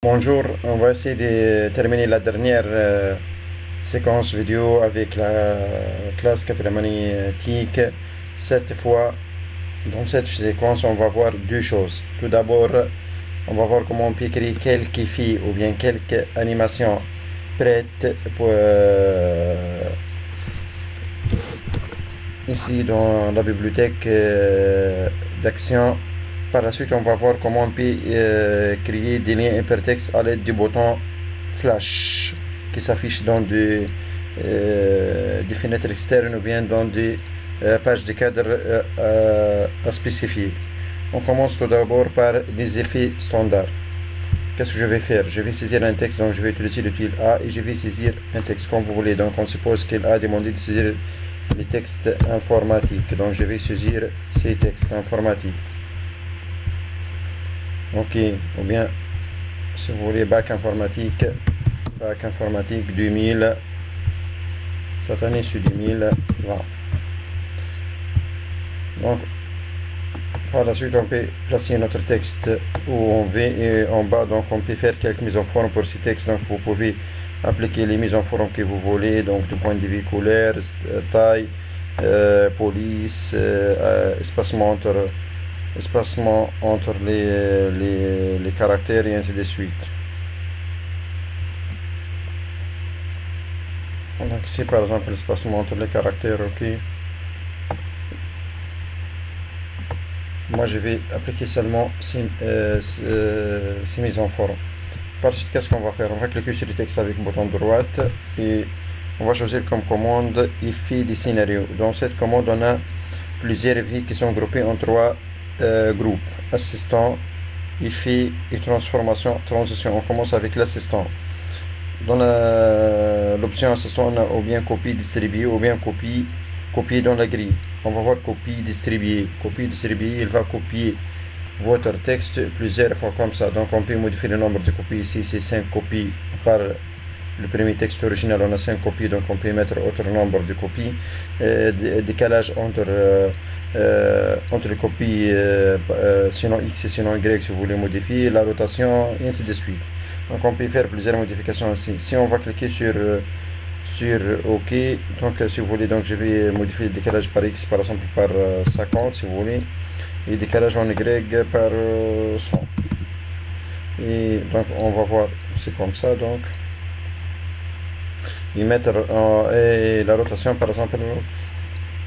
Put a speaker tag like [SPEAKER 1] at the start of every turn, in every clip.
[SPEAKER 1] Bonjour, on va essayer de terminer la dernière séquence vidéo avec la classe cathédratique. Cette fois, dans cette séquence, on va voir deux choses. Tout d'abord, on va voir comment on peut créer quelques filles ou bien quelques animations prêtes pour, ici dans la bibliothèque d'action. Par la suite, on va voir comment on peut créer des liens hypertextes à l'aide du bouton flash qui s'affiche dans des fenêtres externes ou bien dans des pages de cadre à spécifier. On commence tout d'abord par les effets standards. Qu'est-ce que je vais faire? Je vais saisir un texte, donc je vais utiliser l'utile A et je vais saisir un texte comme vous voulez. Donc on suppose qu'elle a demandé de saisir les textes informatiques. Donc je vais saisir ces textes informatiques. Ok, ou bien si vous voulez bac informatique 2000, cette année sur 2020. Donc par la suite on peut placer notre texte où on veut et en bas donc on peut faire quelques mises en forme pour ces textes. Donc vous pouvez appliquer les mises en forme que vous voulez, donc du point de vue couleur, taille, police, espacement entre les caractères et ainsi de suite. Donc ici par exemple l'espacement entre les caractères, ok. Moi je vais appliquer seulement ces mises en forme. Par la suite, qu'est-ce qu'on va faire? On va cliquer sur le texte avec le bouton droite et on va choisir comme commande effet des scénarios. Dans cette commande, on a plusieurs effets qui sont groupés en trois groupes. Assistant, effet et transformation, transition. On commence avec l'assistant. Dans l'option assistant, on a ou bien copie distribuer ou bien copier dans la grille. On va voir copie distribuer. Copie distribuer, il va copier votre texte plusieurs fois comme ça. Donc on peut modifier le nombre de copies. Ici c'est 5 copies par le premier texte original, on a 5 copies, donc on peut mettre autre nombre de copies. Décalage entre les copies, sinon X et sinon Y si vous voulez modifier, la rotation et ainsi de suite. Donc on peut faire plusieurs modifications ici. Si on va cliquer sur OK, donc si vous voulez, donc je vais modifier le décalage par X par exemple par 50 si vous voulez, et décalage en Y par 100. Et donc on va voir, c'est comme ça donc. Et mettre et la rotation par exemple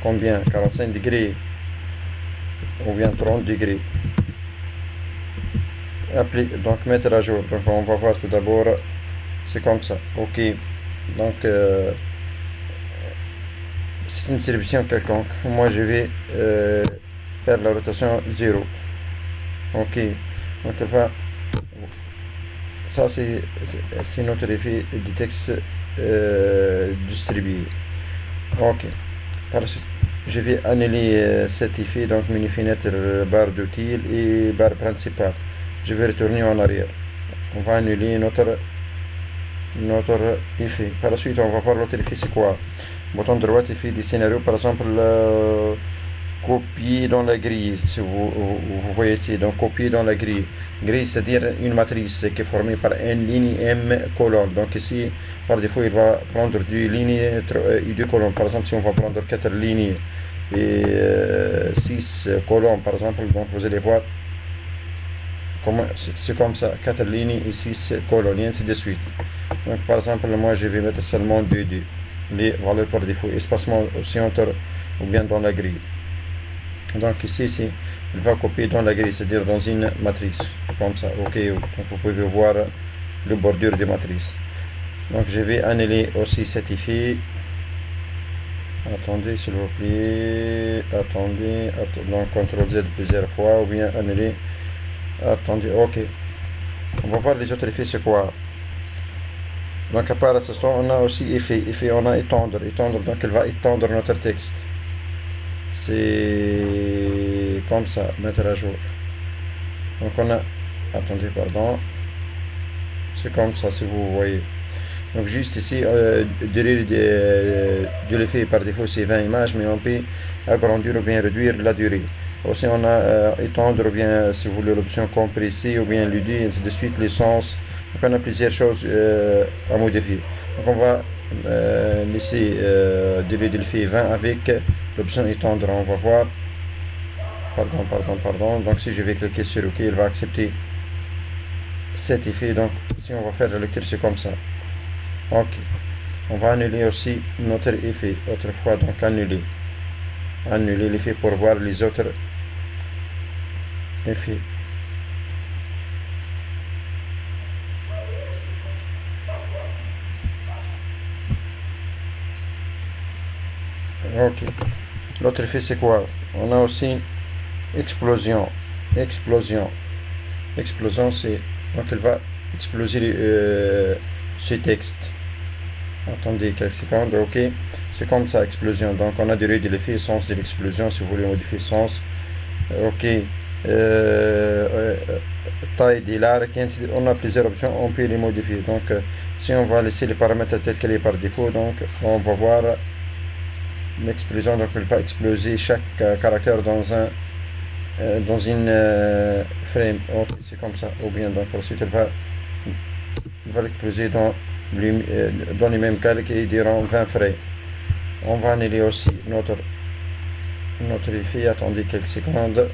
[SPEAKER 1] combien? 45 degrés ou bien 30 degrés. Donc mettre à jour. Donc on va voir tout d'abord, c'est comme ça. Ok. Donc c'est une distribution quelconque. Moi je vais faire la rotation 0. Ok. Donc ça c'est notre effet du texte distribué. Ok. Par la suite, je vais annuler cet effet, donc menu fenêtre, barre d'outils et barre principale. Je vais retourner en arrière. On va annuler notre effet. Par la suite, on va voir l'autre effet, c'est quoi? Bouton droit, effet des scénarios, par exemple, copier dans la grille, si vous voyez ici, donc copier dans la grille. Grille, c'est-à-dire une matrice qui est formée par une ligne M colonne. Donc ici, par défaut, il va prendre deux lignes et deux colonnes. Par exemple, si on va prendre 4 lignes et 6 colonnes, par exemple, donc vous allez voir c'est comme ça, 4 lignes et 6 colonnes, et ainsi de suite. Donc par exemple, moi je vais mettre seulement 2, les valeurs par défaut, espacement aussi entre ou bien dans la grille. Donc ici, il va copier dans la grille, c'est-à-dire dans une matrice, comme ça, ok. Donc vous pouvez voir le bordure de matrice. Donc je vais annuler aussi cet effet. Attendez s'il vous plaît, attendez, donc CTRL Z plusieurs fois, ou bien annuler. Attendez, ok. On va voir les autres effets, c'est quoi. Donc à part assistant, on a aussi effet, on a étendre, donc elle va étendre notre texte. C'est comme ça, mettre à jour. Donc on a, attendez, pardon, c'est comme ça si vous voyez. Donc juste ici, durée de l'effet par défaut c'est 20 images, mais on peut agrandir ou bien réduire la durée. Aussi on a étendre ou bien si vous voulez l'option compresser ou bien l'UD, ainsi de suite, l'essence Donc on a plusieurs choses à modifier. Donc on va laisser durée de l'effet 20 avec l'option étendre. On va voir. Pardon. Donc si je vais cliquer sur OK, il va accepter cet effet. Donc si on va faire la lecture, c'est comme ça. OK. On va annuler aussi notre effet. Autrefois, donc annuler l'effet pour voir les autres effets. Ok. L'autre effet c'est quoi? On a aussi explosion. Explosion c'est donc elle va exploser ce texte. Attendez quelques secondes. Ok. C'est comme ça, explosion. Donc on a durée de l'effet, sens de l'explosion si vous voulez modifier sens. Ok. Taille de l'arc, on a plusieurs options, on peut les modifier. Donc si on va laisser les paramètres tels qu'elle est par défaut, donc on va voir l'explosion. Donc elle va exploser chaque caractère dans une frame. Ok, c'est comme ça. Ou bien donc ensuite elle va l'exploser dans les mêmes calques et durant 20 frames. On va annuler aussi notre effet. Attendez quelques secondes.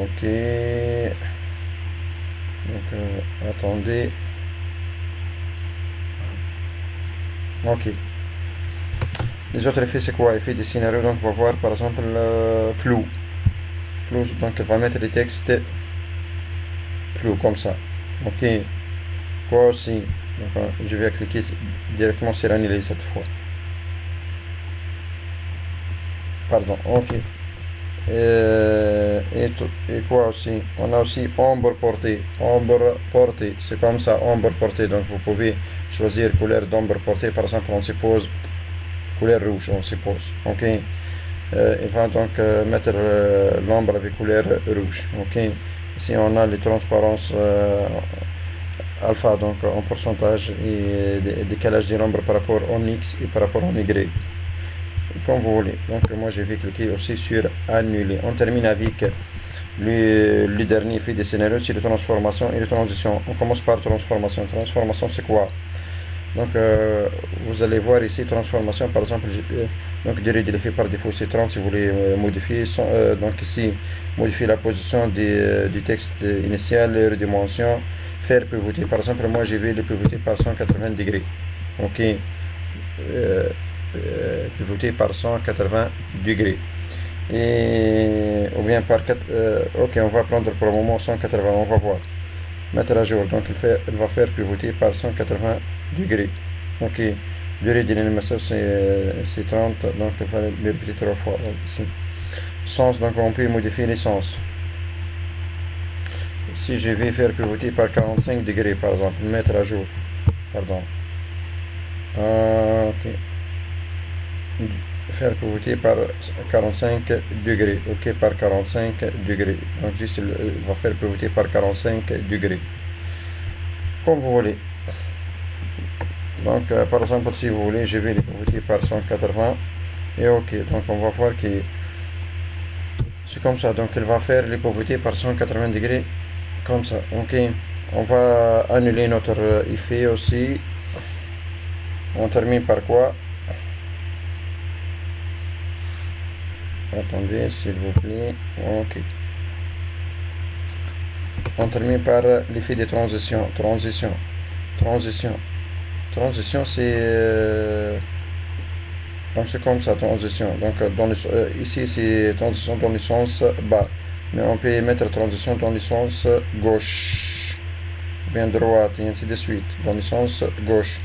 [SPEAKER 1] Ok. Donc attendez. Ok. Les autres effets c'est quoi? Effet des scénarios. Donc on va voir par exemple flou. Donc on va mettre les textes flou comme ça. Ok. Quoi aussi? Donc, je vais cliquer directement sur annuler cette fois. Pardon. Ok. Et quoi aussi? On a aussi ombre portée. Ombre portée, c'est comme ça, ombre portée. Donc vous pouvez choisir couleur d'ombre portée. Par exemple, on suppose couleur rouge, on suppose. Ok. Il va donc mettre l'ombre avec couleur rouge. Ok. Ici on a les transparences alpha, donc en pourcentage et décalage de l'ombre par rapport en X et par rapport en Y. Comme vous voulez. Donc moi je vais cliquer aussi sur annuler. On termine avec le dernier fait des scénarios, c'est les transformations et les transitions. On commence par transformation. Transformation c'est quoi? Donc vous allez voir ici transformation par exemple. Donc durée de l'effet par défaut c'est 30 si vous voulez modifier. Donc ici modifier la position du texte initial, les dimensions, faire pivoter. Par exemple moi je vais le pivoter par 180 degrés. Ok. Pivoter par 180 degrés et ou bien par 4 ok, on va prendre pour le moment 180, on va voir, mettre à jour. Donc il va faire pivoter par 180 degrés. Ok, durée de l'animation c'est 30, donc il va le répéter 3 fois ici. Sens, donc on peut modifier les sens. Si je vais faire pivoter par 45 degrés par exemple, mettre à jour, pardon, ok, faire pivoter par 45 degrés. Ok, par 45 degrés. Donc juste il va faire pivoter par 45 degrés. Comme vous voulez. Donc par exemple si vous voulez je vais les pivoter par 180. Et ok, donc on va voir que c'est comme ça. Donc il va faire les pivoter par 180 degrés. Comme ça. Ok. On va annuler notre effet aussi. On termine par quoi? Attendez, s'il vous plaît. Ok. On termine par l'effet de transition. Transition, c'est donc c'est comme ça, transition. Donc ici c'est transition dans le sens bas, mais on peut mettre transition dans le sens gauche, bien droite et ainsi de suite. Dans le sens gauche,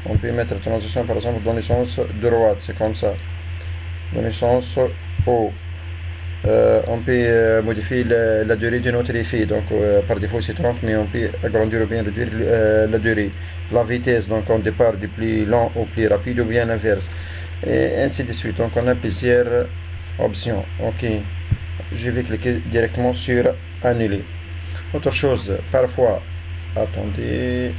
[SPEAKER 1] on peut mettre transition par exemple dans le sens droite, c'est comme ça. Dans le sens haut. On peut modifier la durée de notre effet. Donc par défaut c'est 30, mais on peut agrandir ou bien réduire la durée. La vitesse, donc on départ du plus lent au plus rapide ou bien l'inverse. Et ainsi de suite. Donc on a plusieurs options. Ok. Je vais cliquer directement sur annuler. Autre chose, parfois, attendez,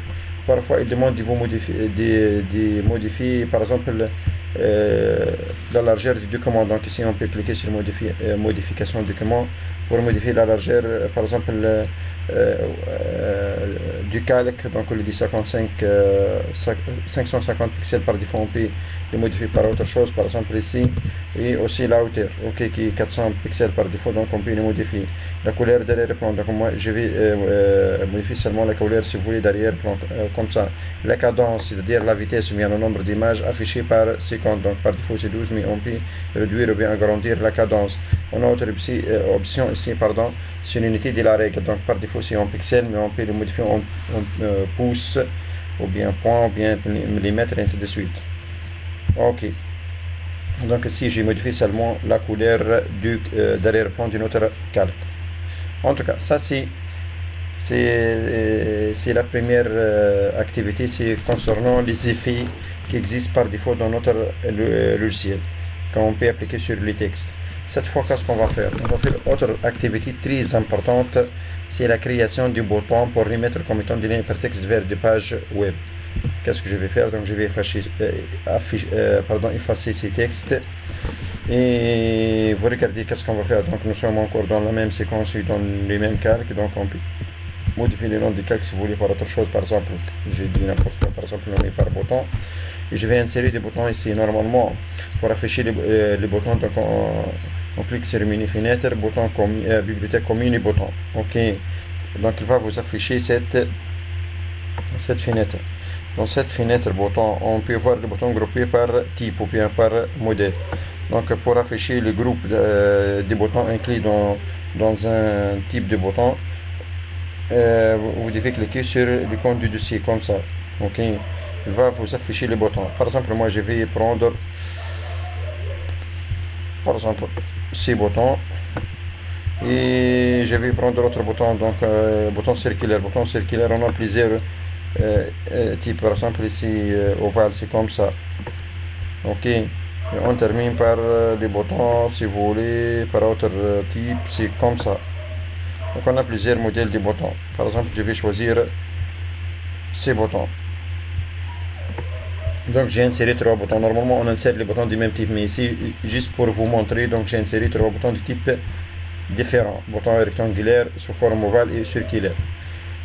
[SPEAKER 1] parfois il demande de vous modifier, de modifier par exemple la largeur du document. Donc ici on peut cliquer sur modification document pour modifier la largeur, par exemple du calque, donc le 1055 550 pixels par défaut, on peut le modifier par autre chose, par exemple ici, et aussi la hauteur, ok, qui est 400 pixels par défaut, donc on peut le modifier. La couleur d'arrière-plan, donc moi je vais modifier seulement la couleur si vous voulez d'arrière-plan, comme ça. La cadence, c'est-à-dire la vitesse ou bien le nombre d'images affichées par seconde, donc par défaut c'est 12, mais on peut réduire ou bien agrandir la cadence. On a autre option ici, pardon, c'est l'unité de la règle, donc par défaut c'est en pixels, mais on peut le modifier en pouces, ou bien point, ou bien millimètres, et ainsi de suite. Ok. Donc ici j'ai modifié seulement la couleur d'arrière-plan de notre calque. En tout cas, ça c'est la première activité, c'est concernant les effets qui existent par défaut dans notre logiciel, qu'on peut appliquer sur les textes. Cette fois, qu'est-ce qu'on va faire? On va faire autre activité très importante, c'est la création du bouton pour remettre comme étant des liens hypertextes vers des pages web. Qu'est-ce que je vais faire? Donc je vais effacer ces textes. Et vous regardez qu'est-ce qu'on va faire. Donc nous sommes encore dans la même séquence et dans les mêmes calques. Donc on peut modifier le nom des calques si vous voulez par autre chose. Par exemple, j'ai dit n'importe quoi, par exemple nommer par bouton. Et je vais insérer des boutons ici. Normalement, pour afficher les boutons, donc on clique sur menu fenêtre, bouton bibliothèque commune et bouton. Ok. Donc il va vous afficher cette fenêtre. Dans cette fenêtre bouton, on peut voir les boutons groupés par type ou bien par modèle. Donc pour afficher le groupe des boutons inclus dans un type de bouton, vous devez cliquer sur l'icône du dossier comme ça. Ok, il va vous afficher les boutons. Par exemple, moi je vais prendre par exemple ces boutons et je vais prendre l'autre bouton, donc bouton circulaire. Bouton circulaire, on a plusieurs type, par exemple ici ovale, c'est comme ça. Ok, et on termine par les boutons si vous voulez par autre type, c'est comme ça. Donc on a plusieurs modèles de boutons. Par exemple, je vais choisir ces boutons. Donc j'ai inséré 3 boutons. Normalement on insère les boutons du même type, mais ici juste pour vous montrer, donc j'ai inséré 3 boutons de type différents. Bouton rectangulaire, sous forme ovale et circulaire.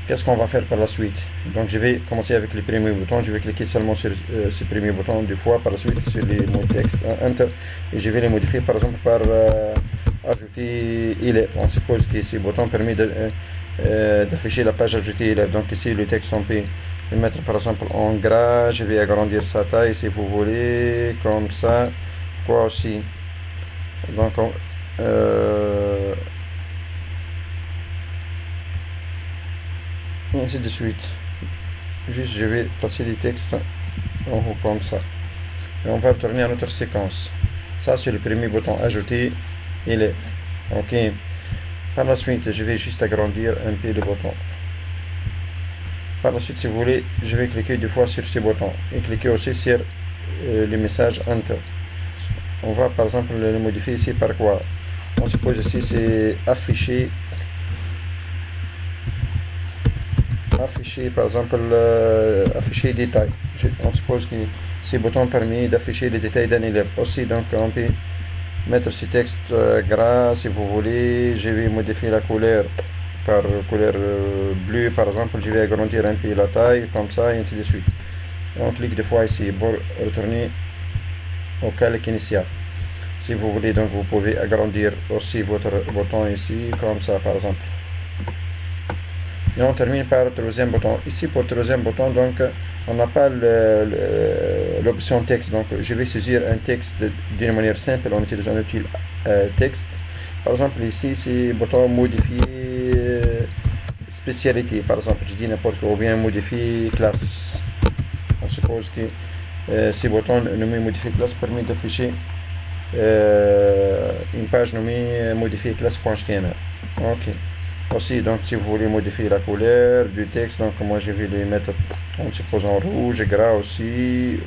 [SPEAKER 1] Qu'est-ce qu'on va faire par la suite? Donc je vais commencer avec les premiers boutons. Je vais cliquer seulement sur ces premiers boutons 2 fois, par la suite sur les mots texte, Enter, et je vais les modifier par exemple par ajouter élève. On suppose que ces boutons permettent d'afficher la page ajoutée élève. Donc ici le texte on peut le mettre par exemple en gras. Je vais agrandir sa taille si vous voulez, comme ça, quoi aussi. Donc et ainsi de suite. Juste je vais placer les textes en haut comme ça. Et on va retourner à notre séquence. Ça c'est le premier bouton ajouter élève. Ok. Par la suite je vais juste agrandir un peu le bouton. Par la suite si vous voulez je vais cliquer 2 fois sur ces boutons et cliquer aussi sur le message Enter. On va par exemple le modifier ici par quoi? On suppose ici c'est afficher par exemple afficher détails. On suppose que ces boutons permettent d'afficher les détails d'un élève aussi. Donc on peut mettre ce texte gras si vous voulez. Je vais modifier la couleur par couleur bleue par exemple. Je vais agrandir un peu la taille comme ça et ainsi de suite. On clique 2 fois ici pour retourner au calque initial. Si vous voulez, donc vous pouvez agrandir aussi votre bouton ici comme ça par exemple. Et on termine par le troisième bouton. Ici pour le troisième bouton, donc on n'a pas l'option texte. Donc je vais saisir un texte d'une manière simple en utilisant l'outil texte. Par exemple ici c'est bouton modifier spécialité. Par exemple je dis n'importe quoi, ou bien modifier classe. On suppose que ces boutons nommés modifier classe permettent d'afficher une page nommée modifier classe.html. Ok. Aussi, donc si vous voulez modifier la couleur du texte, donc moi je vais les mettre, on suppose en rouge, gras aussi,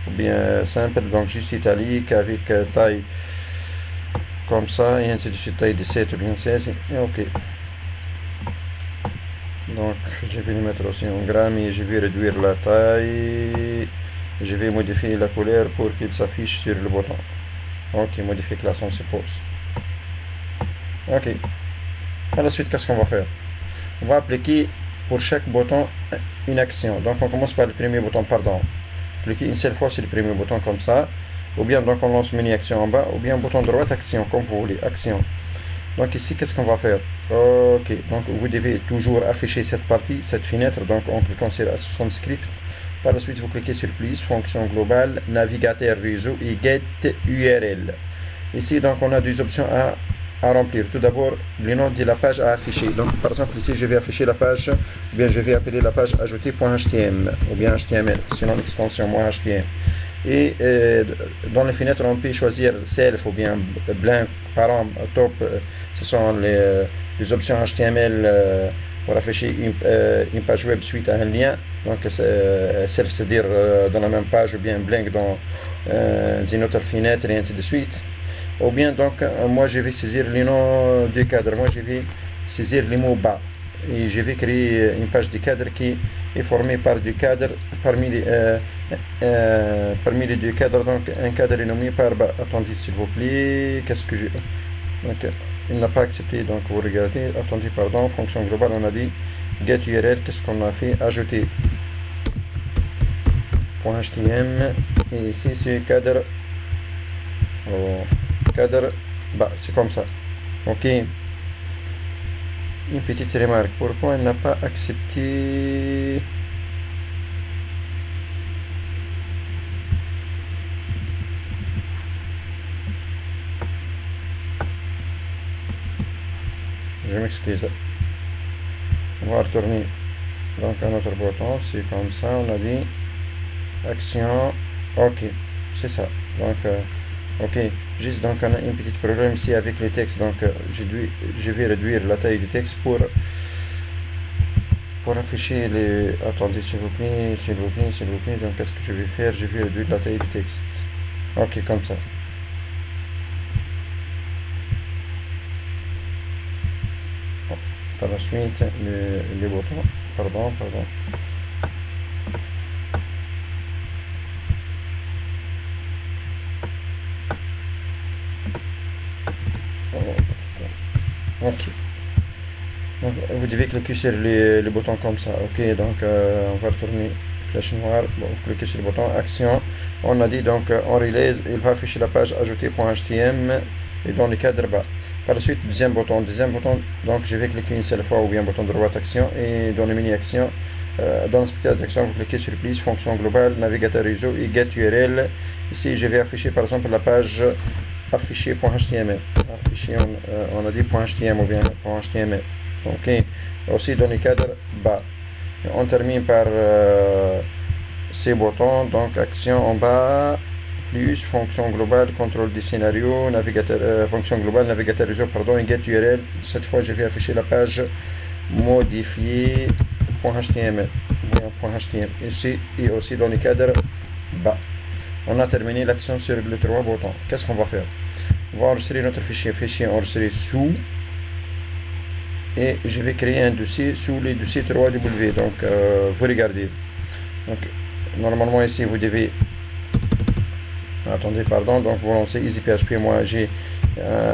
[SPEAKER 1] ou bien simple, donc juste italique avec taille comme ça, et ainsi de suite, taille 17 ou bien 16, et ok. Donc je vais les mettre aussi en gras, mais je vais réduire la taille Je vais modifier la couleur pour qu'il s'affiche sur le bouton. Ok, modifier classe, on suppose. Ok. Par la suite, qu'est-ce qu'on va faire? On va appliquer pour chaque bouton une action. Donc on commence par le premier bouton, pardon. Cliquez une seule fois sur le premier bouton comme ça. Ou bien donc on lance mini action en bas. Ou bien bouton droit action, comme vous voulez, action. Donc ici, qu'est-ce qu'on va faire? Ok, donc vous devez toujours afficher cette partie, cette fenêtre. Donc en cliquant sur Assistant Script. Par la suite, vous cliquez sur plus, fonction globale, navigateur réseau et get URL. Ici, donc on a deux options à remplir. Tout d'abord, le nom de la page à afficher. Donc par exemple ici, je vais afficher la page, ou bien je vais appeler la page ajouter.html ou bien HTML, sinon l'extension moi HTML. Et dans les fenêtres, on peut choisir self ou bien blank, parent, top. Ce sont les options HTML pour afficher une page web suite à un lien. Donc self, c'est-à-dire dans la même page, ou bien blank dans une autre fenêtre et ainsi de suite. Ou bien donc moi je vais saisir le nom du cadre. Moi je vais saisir le mot bas. Et je vais créer une page de cadre qui est formée par du cadre parmi les deux cadres. Donc un cadre est nommé par bas. Attendez s'il vous plaît. Qu'est-ce que j'ai? Donc il n'a pas accepté. Donc vous regardez. Attendez, pardon. Fonction globale, on a dit get URL. Qu'est-ce qu'on a fait? Ajouter .html. Et ici c'est cadre. Cadre bas, c'est comme ça. Ok. Une petite remarque, pourquoi elle n'a pas accepté? Je m'excuse. On va retourner donc à notre bouton, c'est comme ça, on a dit action, ok, c'est ça. Donc ok, juste donc on a un petit problème ici avec le texte, donc je vais réduire la taille du texte pour afficher les... Attendez s'il vous plaît, s'il vous plaît, s'il vous plaît, donc qu'est-ce que je vais faire? Je vais réduire la taille du texte. Ok, comme ça. Par la suite, les boutons, pardon. Ok. Donc, vous devez cliquer sur les boutons comme ça. Ok, donc on va retourner flèche noire. Bon, vous cliquez sur le bouton action. On a dit donc on relève, il va afficher la page ajouter.html et dans le cadre bas. Par la suite, deuxième bouton, donc je vais cliquer une seule fois ou bien bouton droit action et dans le mini action, dans l'inspecteur d'action, vous cliquez sur plus, fonction globale, navigateur réseau et get URL. Ici, je vais afficher par exemple la page afficher.html. Afficher, on a dit .html ou bien .html. Ok. Aussi dans le cadre bas. Et on termine par ces boutons, donc action en bas. Plus, fonction globale, contrôle du scénario, navigateur, fonction globale, navigateur réseau, pardon, et get URL. Cette fois, je vais afficher la page modifier .html, ici et aussi dans le cadre bas. On a terminé l'action sur les trois boutons. Qu'est-ce qu'on va faire? On va enregistrer notre fichier enregistré sous, et je vais créer un dossier sous les dossiers 3W. Donc, vous regardez. Donc, normalement ici, vous devez... Attendez, pardon, donc vous lancez EasyPHP. Moi j'ai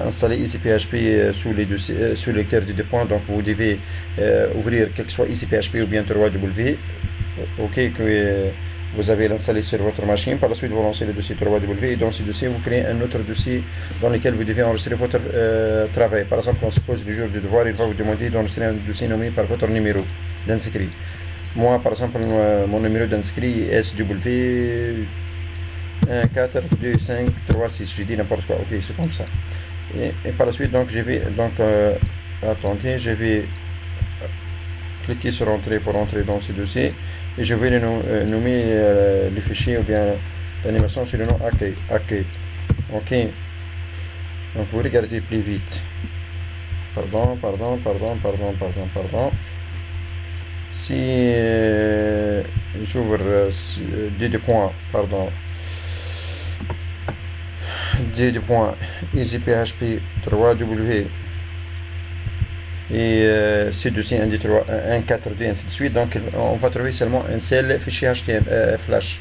[SPEAKER 1] installé EasyPHP sous les dossiers, sous le lecteur de deux points. Donc vous devez ouvrir quel que soit EasyPHP ou bien 3W. Ok, que vous avez l'installé sur votre machine. Par la suite, vous lancez le dossier 3W et dans ce dossier, vous créez un autre dossier dans lequel vous devez enregistrer votre travail. Par exemple, on suppose le jour du devoir, il va vous demander d'enregistrer un dossier nommé par votre numéro d'inscrit. Moi, par exemple, mon numéro d'inscrit est SW 1, 4, 2, 5, 3, 6, j'ai dit n'importe quoi, ok, c'est comme ça. Et par la suite, donc, je vais, donc, attendez, je vais cliquer sur entrée pour entrer dans ce dossier, et je vais nommer le fichier ou bien l'animation sur le nom OK. Donc, vous regardez plus vite. Pardon. Si j'ouvre deux points, pardon. EasyPHP 3W et ces dossiers 1, 4, 2, ainsi de suite. Donc on va trouver seulement un seul fichier HTML flash.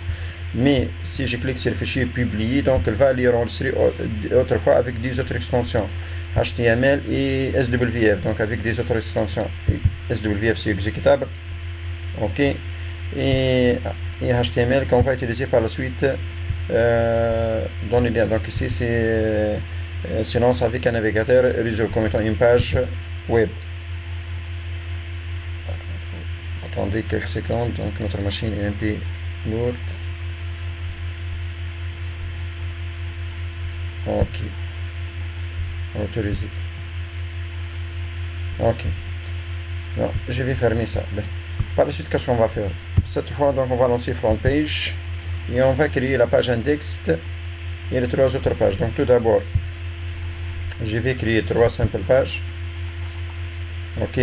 [SPEAKER 1] Mais si je clique sur le fichier publié, donc elle va lire enregistrer autrefois avec 10 autres extensions, HTML et SWF, donc avec des autres extensions. SWF c'est exécutable, ok, et HTML qu'on va utiliser par la suite dans les liens. Donc ici c'est lance avec un navigateur réseau comme étant une page web. Attendez quelques secondes, donc notre machine est un peu lourde. Ok. Autorisé. Ok. Non, je vais fermer ça. Ben, par la suite, qu'est-ce qu'on va faire? Cette fois, donc, on va lancer Front Page et on va créer la page index et les 3 autres pages. Donc, tout d'abord, je vais créer 3 simples pages. Ok.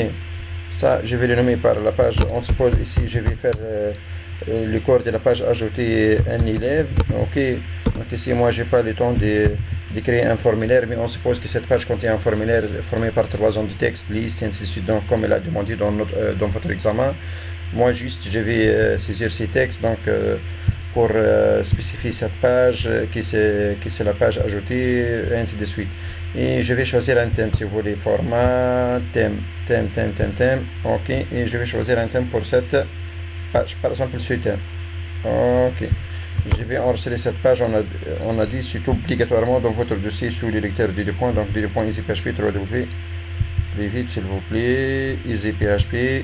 [SPEAKER 1] Ça, je vais le nommer par la page. On suppose ici, je vais faire le corps de la page ajouter un élève. Ok. Donc ici, moi, j'ai pas le temps de créer un formulaire, mais on suppose que cette page contient un formulaire formé par 3 zones de texte, liste, et ainsi de suite. Donc, comme elle a demandé dans votre examen, moi, juste, je vais saisir ces textes, donc, pour spécifier cette page, qui c'est la page ajoutée, et ainsi de suite. Et je vais choisir un thème, si vous voulez, format, thème, ok, et je vais choisir un thème pour cette page, par exemple, ce thème. Ok. Je vais enregistrer cette page, on a dit c'est obligatoirement dans votre dossier sous le lecteur de 2 points, donc 2 points EasyPHP 3W, plus vite s'il vous plaît, EasyPHP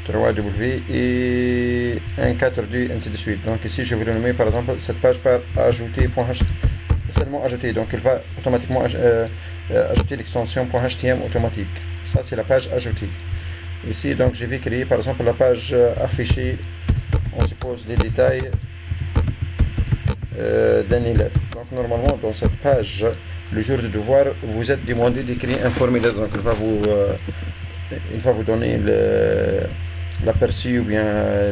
[SPEAKER 1] 3W et 1.4.2, ainsi de suite. Donc ici je vais le nommer par exemple cette page par ajouter.html, seulement ajouter, donc il va automatiquement ajouter l'extension .html automatique. Ça c'est la page ajoutée. Ici donc je vais créer par exemple la page affichée, on suppose les détails d'un élève. Donc normalement dans cette page, le jour de devoir, vous êtes demandé d'écrire un formulaire. Donc il va vous donner l'aperçu ou bien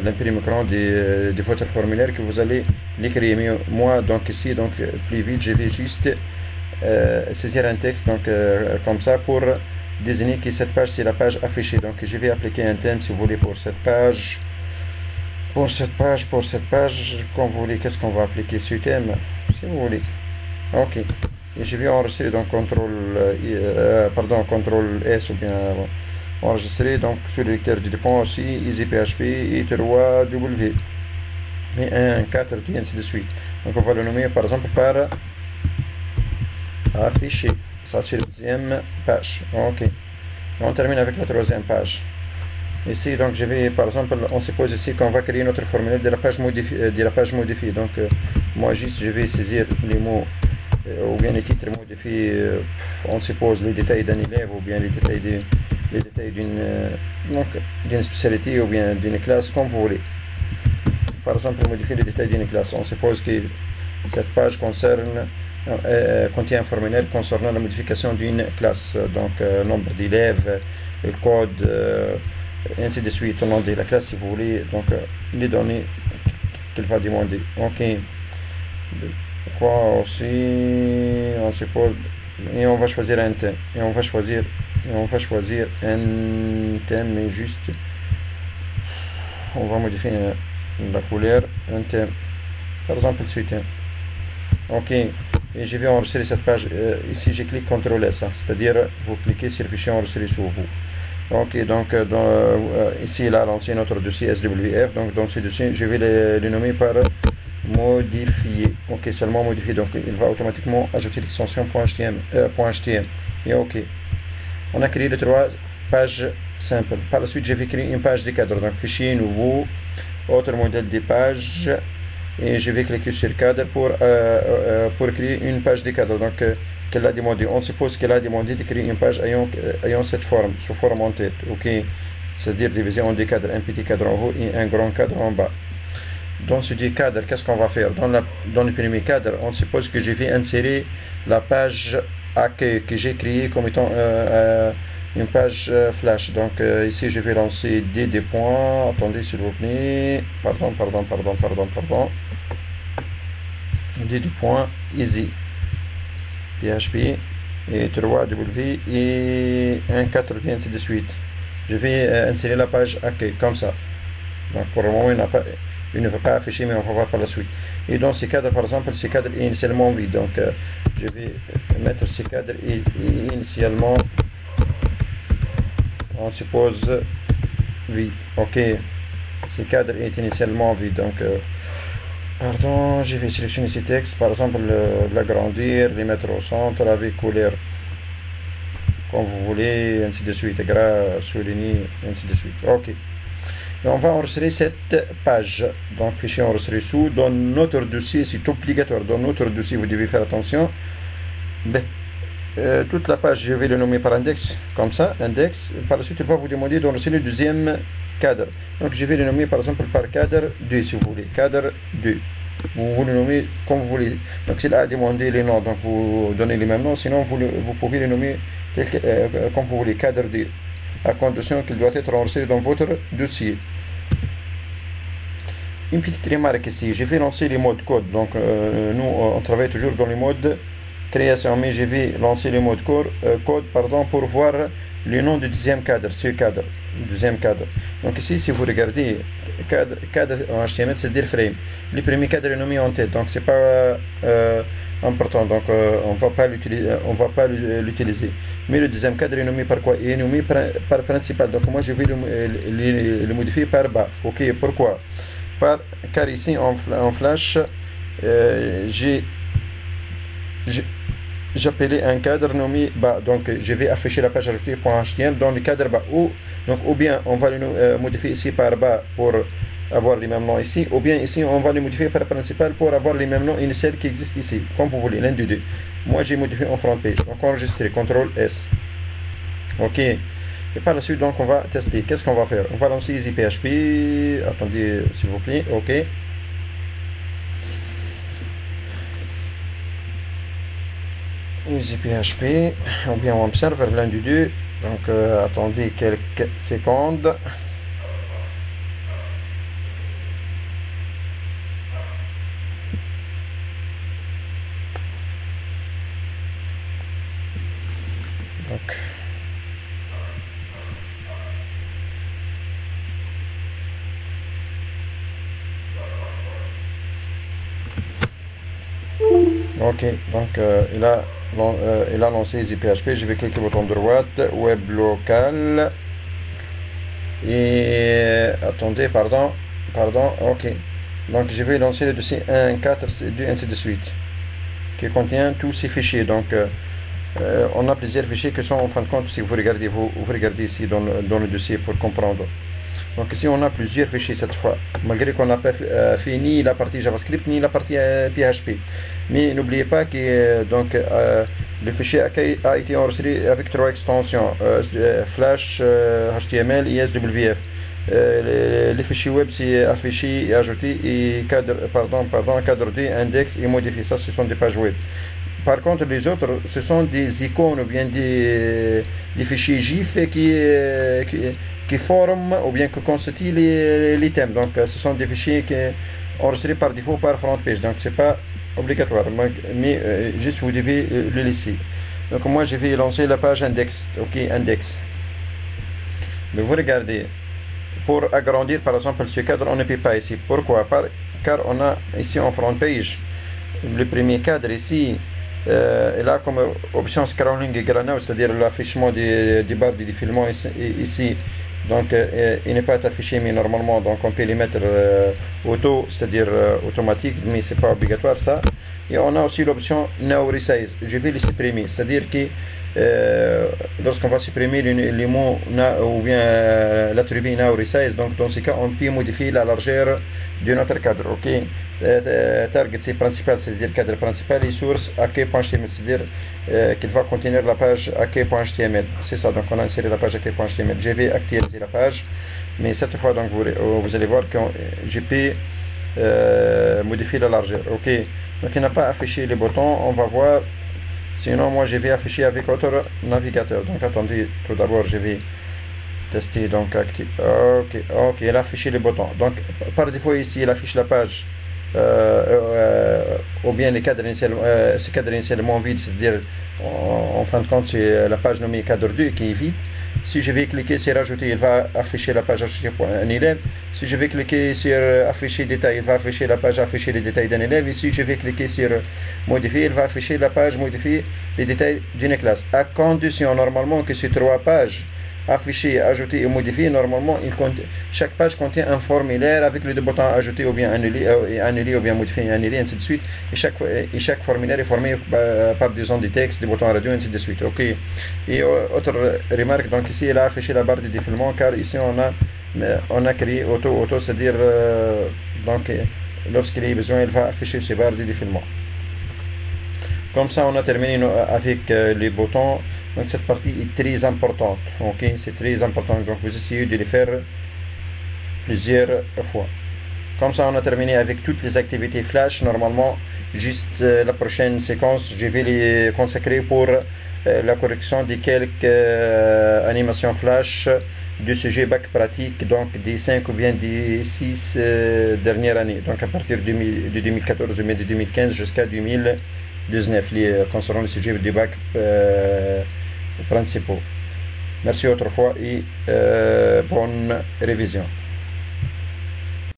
[SPEAKER 1] l'imprime écran de votre formulaire que vous allez l'écrire. Mais moi donc ici donc plus vite je vais juste saisir un texte donc comme ça pour désigner que cette page c'est la page affichée. Donc je vais appliquer un thème si vous voulez pour cette page. Pour cette page, quand vous voulez, qu'est-ce qu'on va appliquer ce thème, si vous voulez. Ok. Et je vais enregistrer donc CTRL S ou bien enregistrer donc sur le lecteur du dépôt aussi EasyPHP et 3W et 1.4 et ainsi de suite. Donc on va le nommer par exemple par afficher. Ça c'est la deuxième page. Ok. Et on termine avec la troisième page. Ici, donc, je vais, par exemple, on suppose ici qu'on va créer notre formulaire de la page modifiée. Donc, moi, juste, je vais saisir les mots ou bien les titres modifiés. On suppose les détails d'un élève ou bien les détails d'une spécialité ou bien d'une classe, comme vous voulez. Par exemple, modifier les détails d'une classe. On suppose que cette page contient un formulaire concernant la modification d'une classe. Donc, nombre d'élèves, le code. Ainsi de suite au nom de la classe si vous voulez, donc les données qu'elle va demander. Ok. Quoi aussi, on suppose, et on va choisir un thème, et on va choisir un thème, mais juste on va modifier la couleur, un thème, par exemple ce thème. Ok. Et je vais enregistrer cette page. Ici je clique CTRL S, c'est-à-dire vous cliquez sur le fichier enregistré sur vous. Ok, donc ici là lancer notre dossier SWF. Donc dans ce dossier je vais le nommer par modifier. Ok, seulement modifier. Donc il va automatiquement ajouter l'extension .html. Et ok, on a créé les 3 pages simples. Par la suite je vais créer une page de cadre. Donc fichier nouveau, autre modèle de page, et je vais cliquer sur cadre pour créer une page de cadre. Donc qu'elle a demandé. On suppose qu'elle a demandé de créer une page ayant cette forme, sous forme en tête, ok, c'est-à-dire divisé en 2 cadres, un petit cadre en haut et un grand cadre en bas. Dans ce 2 cadres, qu'est-ce qu'on va faire? Dans le premier cadre, on suppose que je vais insérer la page accueil que j'ai créée comme étant une page flash. Donc ici je vais lancer des points, attendez s'il vous plaît, pardon, des points easy PHP et 3W et 1.4 et ainsi de suite. Je vais insérer la page accueil comme ça. Donc pour le moment il ne va pas afficher, mais on va voir par la suite. Et dans ces cadres, par exemple, ce cadre est initialement vide. Donc, je vais mettre ce cadre initialement, on suppose, vide. Ok, ce cadre est initialement vide. Donc, pardon, je vais sélectionner ces textes, par exemple, l'agrandir, les mettre au centre avec couleur, comme vous voulez, ainsi de suite, gras, souligné, ainsi de suite. Ok. Et on va enregistrer cette page. Donc, fichier enregistré sous. Dans notre dossier, c'est obligatoire. Dans notre dossier, vous devez faire attention. Toute la page, je vais le nommer par index, comme ça, index. Par la suite, il va vous demander d'enregistrer le deuxième cadre. Donc, je vais le nommer, par exemple, par cadre 2, si vous voulez. Cadre 2. Vous le nommez comme vous voulez. Donc, s'il a demandé les noms, donc vous donnez les mêmes noms. Sinon, vous pouvez les nommer comme vous voulez. Cadre 2. À condition qu'il doit être enregistré dans votre dossier. Une petite remarque ici, je vais lancer les modes code. Donc, nous, on travaille toujours dans les modes création, mais je vais lancer les modes code pour voir le nom du deuxième cadre, ce cadre, deuxième cadre. Donc ici, si vous regardez cadre en HTML, c'est-à-dire frame. Le premier cadre est nommé en tête, donc c'est pas important, donc on va pas l'utiliser. Mais le deuxième cadre est nommé par quoi? Il est nommé par principal. Donc moi, je vais le modifier par bas. Ok, pourquoi? Car ici en flash, j'appelais un cadre nommé bas. Donc je vais afficher la page ajoutée.html dans le cadre bas. Ou bien on va le modifier ici par bas pour avoir les mêmes noms ici, ou bien ici on va le modifier par principal pour avoir les mêmes noms initiaux qui existent ici, comme vous voulez, l'un des deux. Moi j'ai modifié en front page, donc enregistrer, CTRL S. Ok. Et par la suite, donc, on va tester. Qu'est-ce qu'on va faire? On va lancer EasyPHP. Attendez, s'il vous plaît. OK. EasyPHP. Ou bien on observe l'un du deux. Donc, attendez quelques secondes. Donc... Ok, donc il a lancé EasyPHP, je vais cliquer sur le bouton droit, web local, et attendez, pardon, ok, donc je vais lancer le dossier 1.4.2, ainsi de suite, qui contient tous ces fichiers. Donc on a plusieurs fichiers qui sont en fin de compte, si vous regardez ici dans le dossier pour comprendre. Donc ici on a plusieurs fichiers cette fois, malgré qu'on n'a pas fait ni la partie JavaScript ni la partie PHP. Mais n'oubliez pas que le fichier a été enregistré avec trois extensions, Flash, HTML et SWF. Les fichiers web c'est affiché et ajouté et cadre 2, index et modifié. Ça, ce sont des pages web. Par contre, les autres, ce sont des icônes ou bien des fichiers GIF qui forment ou bien qui constituent les thèmes. Donc, ce sont des fichiers qui sont enregistrés par défaut par front page. Donc, c'est pas obligatoire, mais juste vous devez le laisser. Donc, moi, je vais lancer la page index. Ok, index. Mais vous regardez, pour agrandir par exemple ce cadre, on ne peut pas ici. Pourquoi? Car on a ici en front page le premier cadre ici. Il a comme option scrolling et granout, c'est-à-dire l'affichement des barres de défilement ici. Donc il n'est pas affiché, mais normalement donc on peut les mettre auto, c'est-à-dire automatique, mais c'est pas obligatoire ça. Et on a aussi l'option now resize. Je vais les supprimer, c'est-à-dire que lorsqu'on va supprimer les mots ou bien l'attribut now resize, donc dans ce cas on peut modifier la largeur de notre cadre. Ok, target c'est principal, c'est-à-dire cadre principal, et source ak.html, c'est-à-dire qu'il va contenir la page ak.html. C'est ça, donc on a inséré la page ak.html. Je vais actualiser la page, mais cette fois donc vous allez voir que je peux modifier la largeur. Ok, donc il n'a pas affiché les boutons, on va voir. Sinon, moi, je vais afficher avec autre navigateur. Donc, attendez, tout d'abord, je vais tester. Donc, active. Ok, il a affiché les boutons. Donc, par défaut, ici, il affiche la page. Ou bien ce cadre initialement vide, c'est-à-dire, en fin de compte, c'est la page nommée cadre 2 qui est vide. Si je vais cliquer sur ajouter, il va afficher la page ajoutée pour un élève. Si je vais cliquer sur afficher détails, il va afficher la page afficher les détails d'un élève. Et si je vais cliquer sur modifier, il va afficher la page modifier les détails d'une classe. À condition normalement que ces trois pages afficher, ajouter et modifier, normalement chaque page contient un formulaire avec les deux boutons ajouter ou bien annuler ou bien modifier et annuler, ainsi de suite. Et chaque formulaire est formé par disons des textes, des boutons radio, ainsi de suite. Ok. Et autre remarque, donc ici il a affiché la barre de défilement car ici on a créé auto, c'est-à-dire donc lorsqu'il y a besoin il va afficher ces barres de défilement. Comme ça, on a terminé avec les boutons. Donc cette partie est très importante. Ok, c'est très important. Donc vous essayez de les faire plusieurs fois. Comme ça, on a terminé avec toutes les activités Flash. Normalement, juste la prochaine séquence, je vais les consacrer pour la correction de quelques animations Flash de sujet bac pratique, donc des 5 ou bien des 6 dernières années. Donc à partir de 2014, de 2015 jusqu'à 2019, concernant les sujets du bac principaux. Merci autrefois et bonne révision.